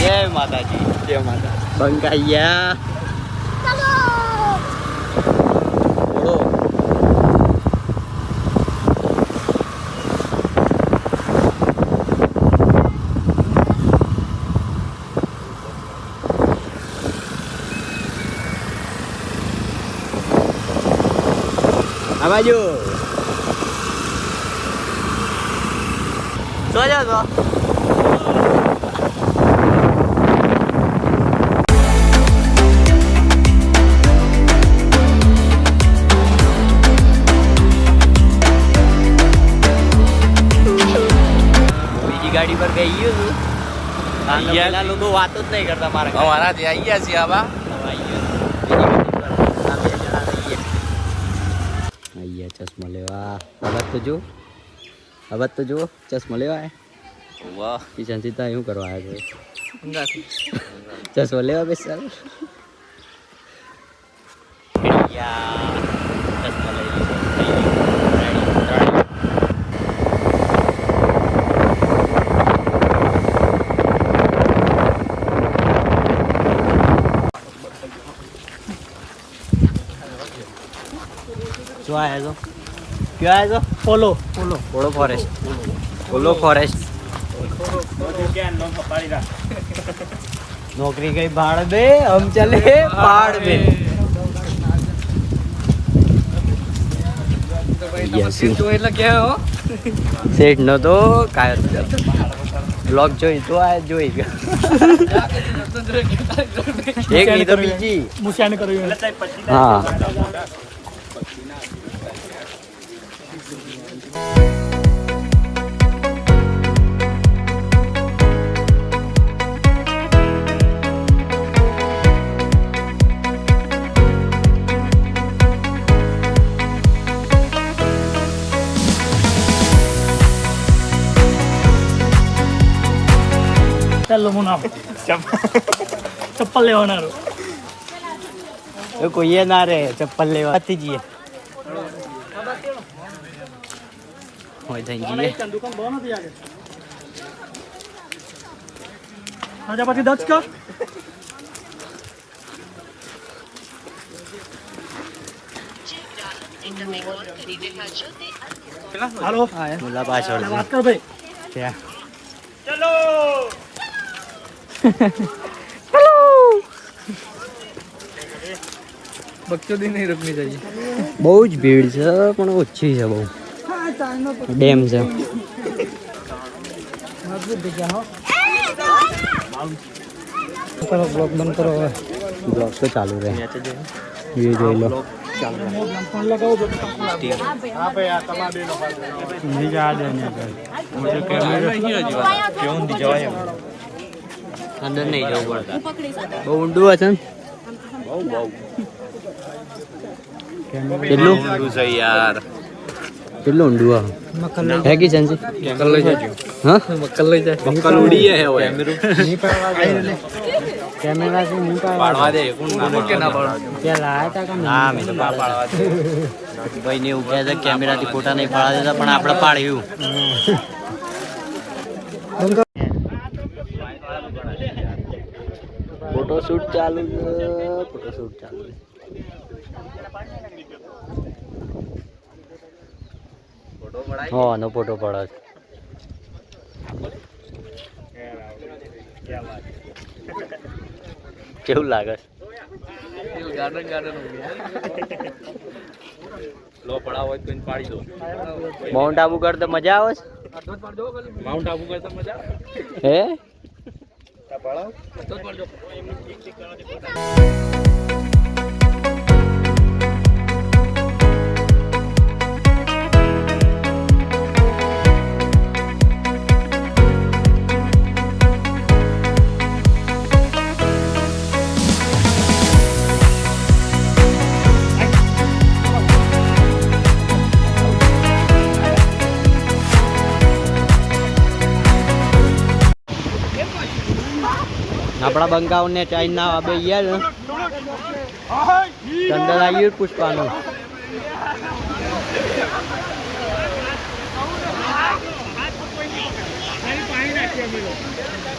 જય માતાજી. જય માતા. બંકાયા બોલો. આ બાજુ શું છે તો ગાડી પર ગઈ ગયું છું. પેલા લોકો વાતો જ નહીં કરતા મારા અમારાથી આવી ગયા છીએ આવા ચશ્મા લેવા. હવે તો જો ચશ્મા લેવા. વાહ કિશન સીતા શું કરવા આવ્યા છે? ચશ્મા લેવા બેસ ચશ્મા લઈ શું આવ્યા છો? ક્યાં આવ્યા છો? પોલો ફોરેસ્ટ. પોલો ફોરેસ્ટ નોકરી ગઈ ભાડ બે હમ ચલે પહાડ બે. સેટ નો તો કાયો બ્લોગ જોઈ તો આ જોઈ ગયો. એક નહીં તો બીજી હા. ચપ્પલ લેવાના કોઈ ના રે ચપ્પલ લેવા જઈએ. દુકાન બંધ હતી આજે. પ્રજાપતિ દક્ષ કર. હાલો મુલા પાછળ વાત કર ભાઈ. ક્યાં બચ્ચોદી નહીં રોકની चाहिए. બહુ જ ભીડ છે પણ ઓછી છે બહુ. ડેમ છે. બ્લોગ બંધ કરો હવે. બ્લોગ તો ચાલુ રહે. એ જોઈ લો. અંદર નહીં જવું પડતા. બહુ ઊંડું હશે ને. કેટલું છે યાર. કેટલું ઊંડું હે કી સંસી મક્કલ લઈ જજો. હા મક્કલ લઈ જાય. મક્કલ ઉડી હે ઓય કેમેરા થી નહીં પાડવા દે. કોણ કે ના પાડવા ત્યાં લાયા તા કે હા મેં તો પાડવા દે. ભાઈ ને એવું કહે છે કેમેરાથી ફોટા નહીં પાડવા દેતા પણ આપણે પાડ્યું. ફોટોશૂટ ચાલુ છે. ફોટોશૂટ ચાલુ છે. હા નો ફોટો પડે છે. કેવું લાગે? ગાર્ડન ગાર્ડન લો પડાવ હોય તો પાડી દો. માઉન્ટ આબુ કરતા મજા આવે છે. માઉન્ટ આબુ કરતા મજા હે પડાવ તો પડજો. આપણા બંકાઓ ને ચાઇન ના આબે યાર ચંદન આવ્યું પુષ્પાનું.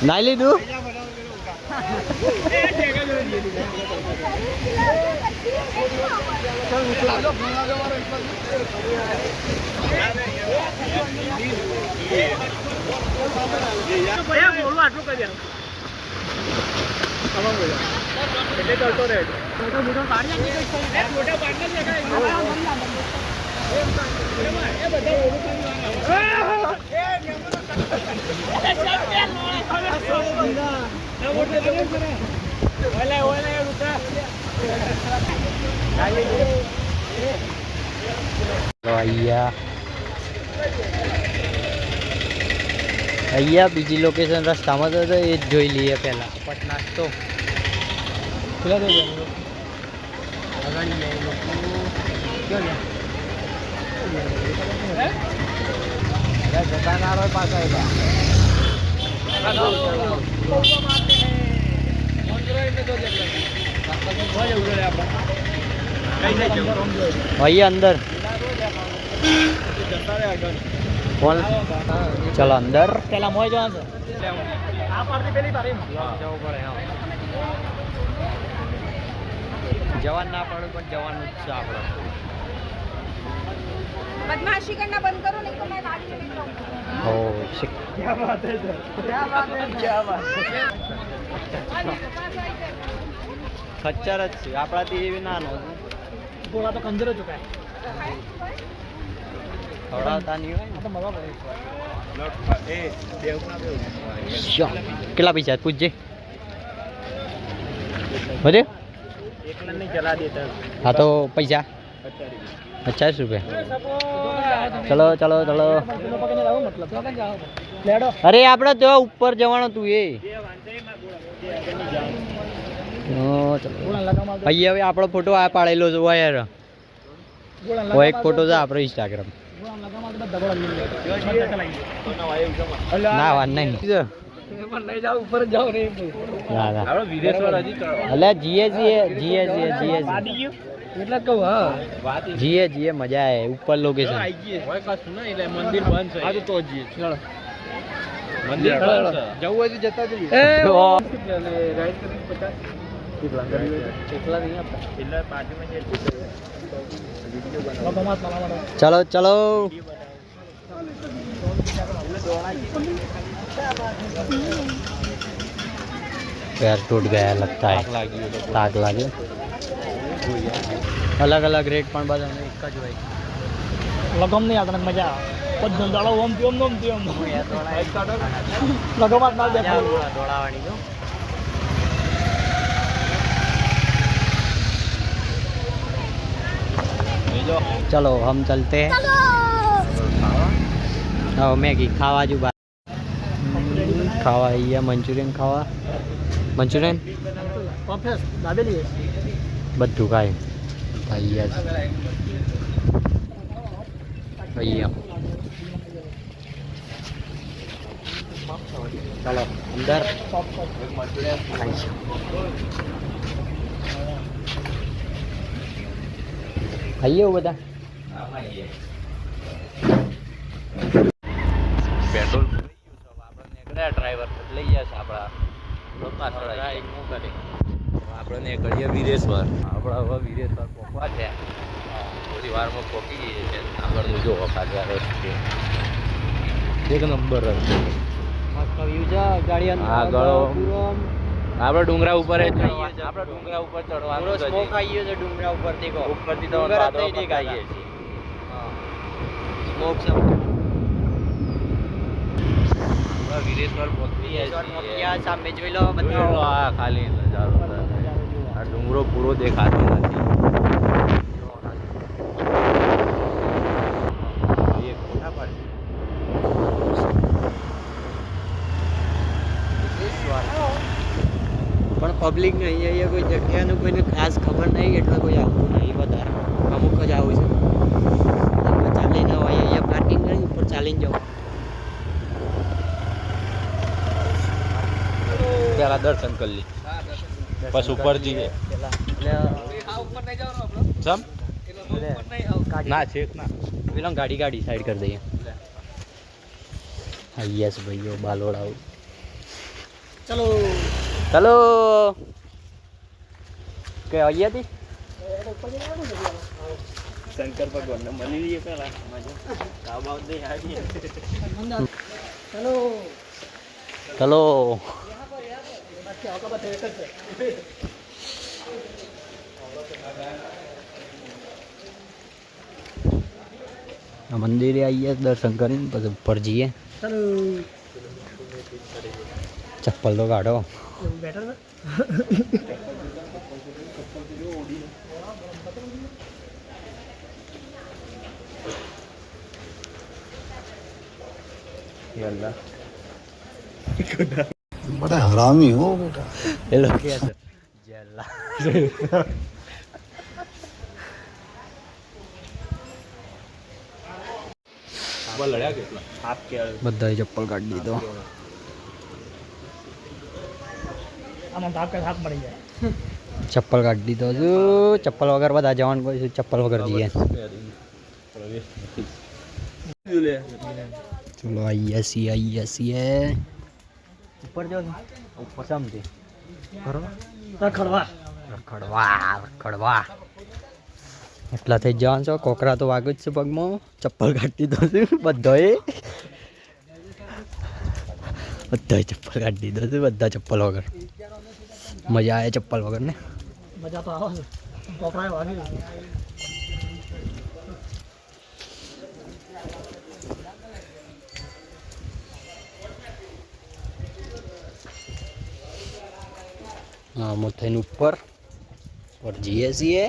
નાઈ લીધું અહીંયા બીજી લોકેશન રસ્તામાં તો એ જ જોઈ લઈએ પહેલા પટ નાસ્તો અહીંયા અંદર કોણ ચલો અંદર પેલા મોય જવાનું જવાન ના પડે પણ જવાનું જ છે આપણે बदमाशी करना बंद करो नहीं तो मैं गाड़ी में निकल जाऊंगा। हो शिक क्या बात है सर क्या बात है क्या बात ખચ્ચર જ છે આપણાથી એવી નાનો थोड़ा तो कंजर हो चुका है ખવડાવતા નહીં હોય तो मजा पड़े કેટલા પૈસા પૂછજે બધે एक नहीं चला देता હા તો પૈસા 50 રૂપિયા ચલો ચલો ચલો અરે આપણે તો ઉપર જવાનું તું એ અહીંયા હવે આપણો ફોટો આ પાડેલો છે યાર એક ફોટો છે આપણો ઇન્સ્ટાગ્રામ ના વાત નહીં જીએ જીએ મજા આવે ઉપર લોકેશન મંદિર બંધ છે તો જઈએ ચલો મંદિર જવું હોય તો જતા જઈએ રાઈડ કરીને 50 કેટલા નહીં આપતા એટલે પાર્ટીમાં चलो चलो पैर टूट गया लगता है ताक लागे अलग अलग रेट पण બધા એક જ હોય लगम नहीं आता मजा पद दाड़ा ओम तियोम नोम तियोम लगम ना देखो દોડાવાની જો चलो हम चलते हैं हाँ मैगी खावा जो बात खावा ये मंचूरियन खावा मंचूरियन परफेक्ट दाबेली બધું ખાય અહીંયા અહીંયા ચાલો અંદર ખાઈશું ખાઈએ બધા પેટ્રોલ આપણે ડ્રાઈવર લઈ જશે આપણા આપણે નીકળીએ વિદેશ્વર આપણે હવે વિદેશ્વર પહોંચવા છે થોડી વારમાં પહોંચી જઈએ છીએ આગળ જો ખાધા રસ્તે એક નંબર રસ્તે ગાડી આગળ આપણે ડુંગરા ઉપર આપણે ડુંગરા ઉપર ચડવાનું સ્મોક આવી ગયો છે ડુંગરા ઉપરથી કહો ઉપરથી તો ડુંગર જ વાદળો નહીં દેખાય. પકડીએ છીએ. સ્મોક છે હવે વિદેશ્વર પહોંચીએ છીએ ત્યાં સામે જોઈ લો બધું આ ખાલી નજારો છે. આ ડુંગરો પૂરો દેખાતો નથી એક ફોટા પાડી પણ પબ્લિક ને અહીંયા કોઈ જગ્યાનું કોઈને ખાસ ખબર નહીં એટલે કોઈ આવતું નહીં વધારે અમુક જ આવું છે આપણે ચાલીને હોય અહીંયા પાર્કિંગ કરી ઉપર ચાલીને જવું પેલા દર્શન કરી લી પછી ઉપર જઈએ સમ ના છેક ના પેલા ગાડી ગાડી સાઈડ કરી દઈએ હા યસ ભાઈઓ બાલોડ આવું चलो ચલો કે અહીંયાથી શંકર ભગવાન ને મળી લઈએ પેલા ધાબા દઈ આવીએ चलो ચલો મંદિરે આવીએ દર્શન કરીને પછી ઉપર જઈએ चलो ચપ્પલ તો કાઢો बेटर ना बड़ा हरामी हो बेटा। એ લોકો કે છે જેલા લડ્યા કેટલા હાફ કે બધાએ ચપ્પલ કાઢી દીધો आम भाग कर हाथ मर गया ચપ્પલ કાઢી દીધો હજુ ચપ્પલ વગર બધા જવાનું કોઈ ચપ્પલ વગર જઈએ ચલો આઈએ છીએ ઉપર જાઓ ઉપર સમજી खड़वा રખડવા એટલા થઈ જવાનું છો કોકરા તો વાગ્યું જ છે પગમાં ચપ્પલ કાઢી દીધો છે બધાએ ચપ્પલ કાઢી દીધો છે બધા ચપ્પલ વગર મજા આવે ચપ્પલ વગર ને मजा तो आओ कोपरा वागी હા હું થઈને ઉપર જઈએ છીએ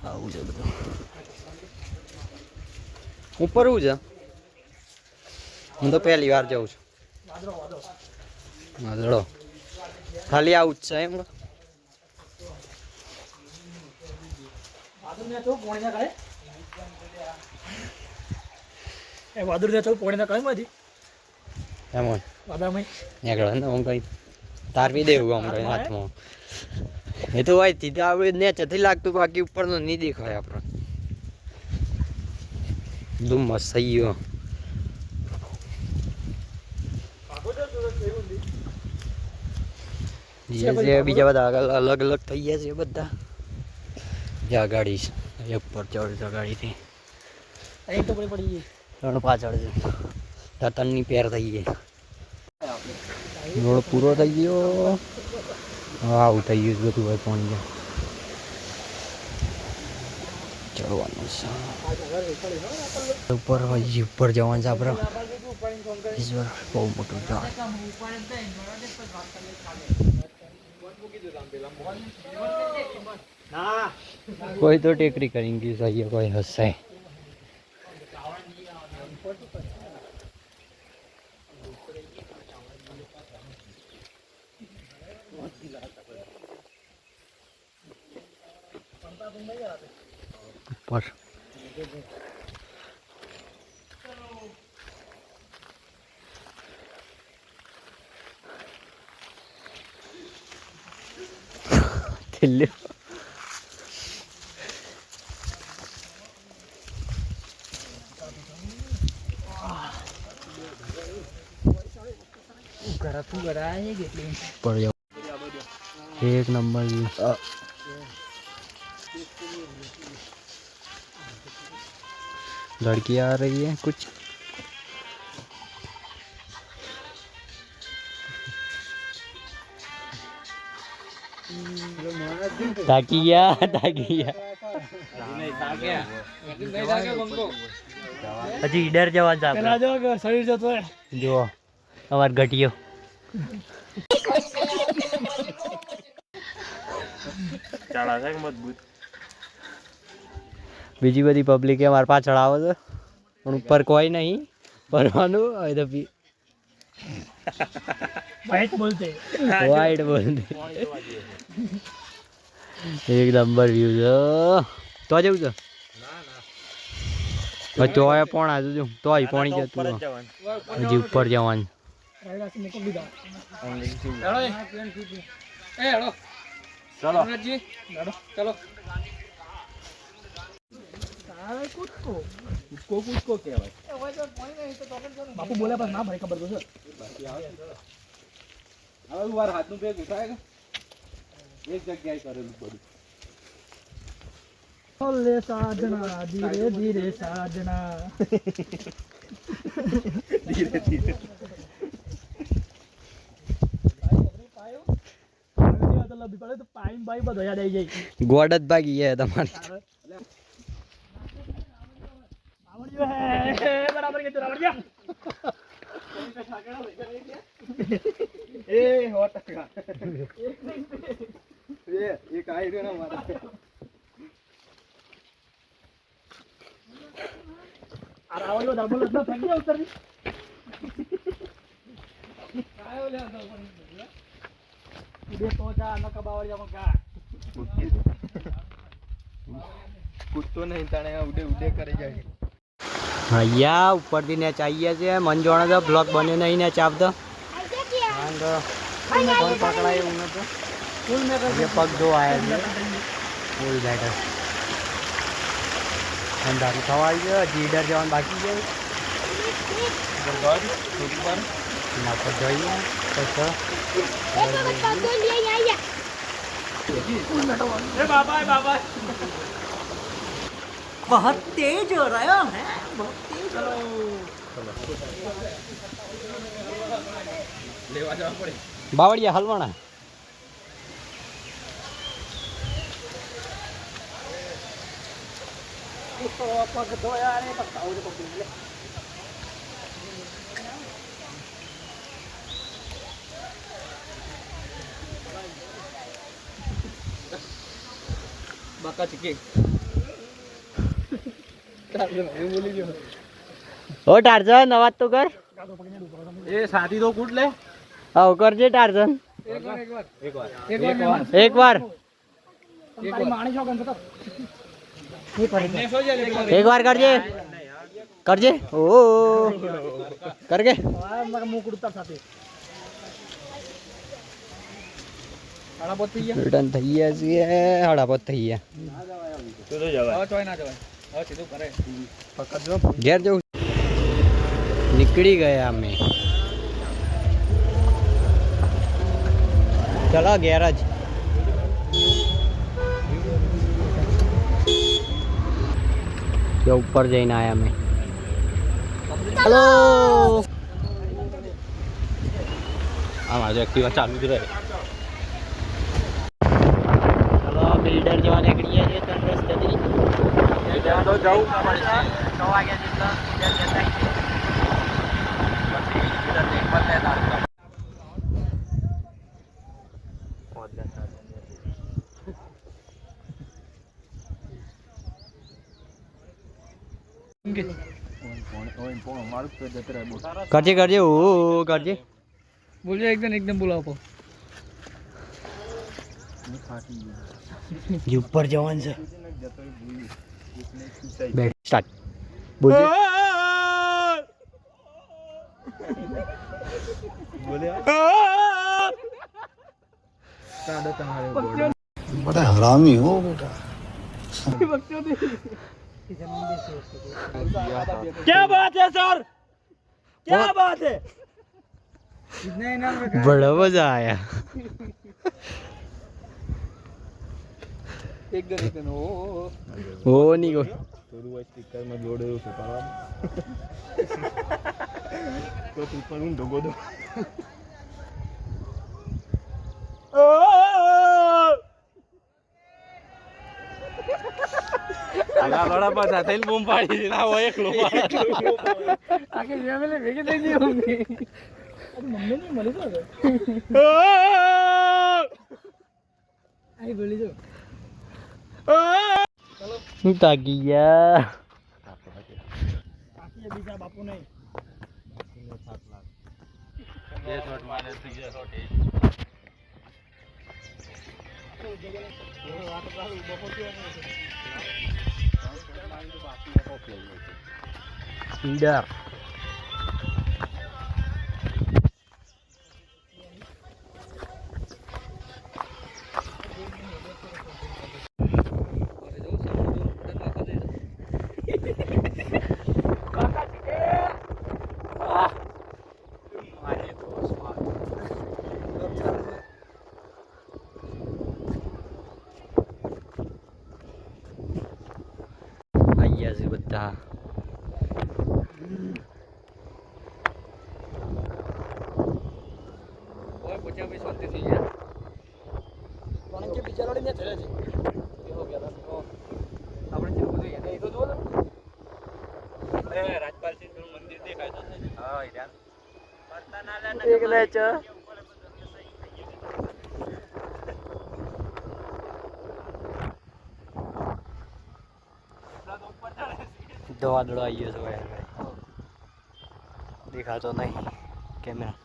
આવું છે બધું ઉપર શું છે હું તો પહેલી વાર જાઉં છું વાદળો ખાલી આવું જ છે એમ वादुर ने तो पोड़े ना कहीं मधी એમ હોય वादा में નીકળે ને આમ કંઈ તારવી દેવું આમ કંઈ હાથમાં એ તો હોય સીધા આપણે નેચેથી લાગતું બાકી ઉપરનું નહીં દેખાય આપણે ધૂમ મસ્ત થઈ ગયો બીજા બધા અલગ અલગ થઈ ગયા છે બધા જ્યાં ગાડી છે ઉપર ચડ ગાડીથી एक तो पड़ी गई ત્રણ પાછળ છે તતનની પેર થઈ ગઈ રોડ પૂરો થઈ ગયો આવું થઈ ગયું બધું હોય પાણી ગયા ચડવાનું છે ઉપર હજી ઉપર જવાનું છે આપણે ઈશ્વર બહુ મોટું ઝાડ કોઈ તો ટેકરી કરી ગયું સહી કોઈ હશે ઉપર થેલ્યો पर एक नंबर लड़की आ रही है कुछ ताकिया हजी डर जवान साहब पहला जो शरीर जो तो है जो अमर घटियो ચાલા છે મજબૂત બીજી બધી પબ્લિક અમારા પાછળ આવે છે પણ ઉપર કોઈ નહીં ભરવાનું હવે તો वाइट बोलते વાઈટ બોલતી એક નંબર વ્યૂ છે તો જવું છે ચોય પણ આજુ તો અહીં પાણી જતું હજી ઉપર જવાનું राइडा से निकल भी ચલો चलो કૂદકો કહેવાય बापू बोला पर ना भाई खबर दो હવે વાર હાથનું પેક ઉઠાય કે એક જગ્યાએ કરેલું બધું. લે સાધના ધીરે ધીરે સાધના ધીરે ધીરે ગોડ જ ભાગી ગયા તમારે બરાબર કે બરાબર ગયા એ 100% એક આઈડિયો ના મારે રાવણનો ડબલ એટલો થઈ ગયો ઉતર બે તો જા ન કબાવર જા મગા કૂદતો નહીં તાણે ઉડે ઉડે કરી જાય. અહીંયા ઉપરથી ને ચાહીએ છે મન જોણે તો બ્લોક બન્યો નહીં ને ચાપ તો ફોન પકડાય એવું નતું ફૂલ મેં પગ જો આવ્યા છે ફૂલ બેટર અંધારું થવા આવી ગયો જીડર જવાનું બાકી છે ના તો જોઈએ એ બાબા બાબા बहुत तेज हो रहा है बहुत तेज લેવા જવા પડે. બાવળિયા હલવાણા પગ ધોયા રે બતાવો રે પગ લે બાકા ચીકી ઓ ટાર્ઝન અવાજ તો કર એ સાથી તો કૂટ લે. આવ કરજે ટાર્ઝન એક વાર તારી માણી છો ગંધ એક વાર કરજે કરજે ઓ કરગે મગ મુક ઉડતા સાથે આડા પોત થઈ ગયા રિટર્ન થઈ ગયા છે હડાપત થઈ ગયા તો જવાય. હવે ચોય ના જવાય. હવે સીધું કરે. પકડજો ઘેર જવું નીકળી ગયા અમે ચલો ઘેર જ જો ઉપર જઈને આયા અમે હેલો આ મારે એક્ટિવા ચાલુ જ રહે. ચલો બિલ્ડર જવા નીકળીએ છીએ ત્રણ રસ્તેથી ત્યાં તો જવું પડે. 6 વાગ્યા જેટલા બિલ્ડર જતા કરજે કરજે ઓ કરજે બોલજો એકદમ બોલાવો ઉપર જવાનું છે બેટ સ્ટાર્ટ બોલજે बड़ा हरामी हो बेटा क्या बात है सर क्या बात है बड़ा मजा आया એકદમ वो नहीं को થોડું સ્ટીકર માં જોડેલું છે પાડવાનું. તો ઉપર હું ઢોગો દો. આ લોડા પાછા થઈને બૂમ પાડી દીધી. ના હોય એકલો આખી ફેમિલી ભેગી થઈ ગઈ મમ્મી ની મળી તો આઈ બોલી જો તાકી ગયા બાકી બીજા બાપુ નહીં બે શોટ મારે ત્રીજો શોટ એ સ્પીડર પહોંચ્યા પછી શાંતિ થઈ ગયા પણ કે બિચારાડી ને થયા છે કેવો ગયા હતા આપણે જેવું બધું એને એ તો જોવો ને રાજપાલ સિંહ નું મંદિર દેખાય તો હા યાર એક ને ચ વાદળો આવી ગયો છે યાર દેખાતો નહીં કેમેરા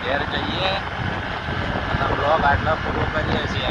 ઘેર જઈએ અને બ્લોગ આટલા પૂરો કરીએ છીએ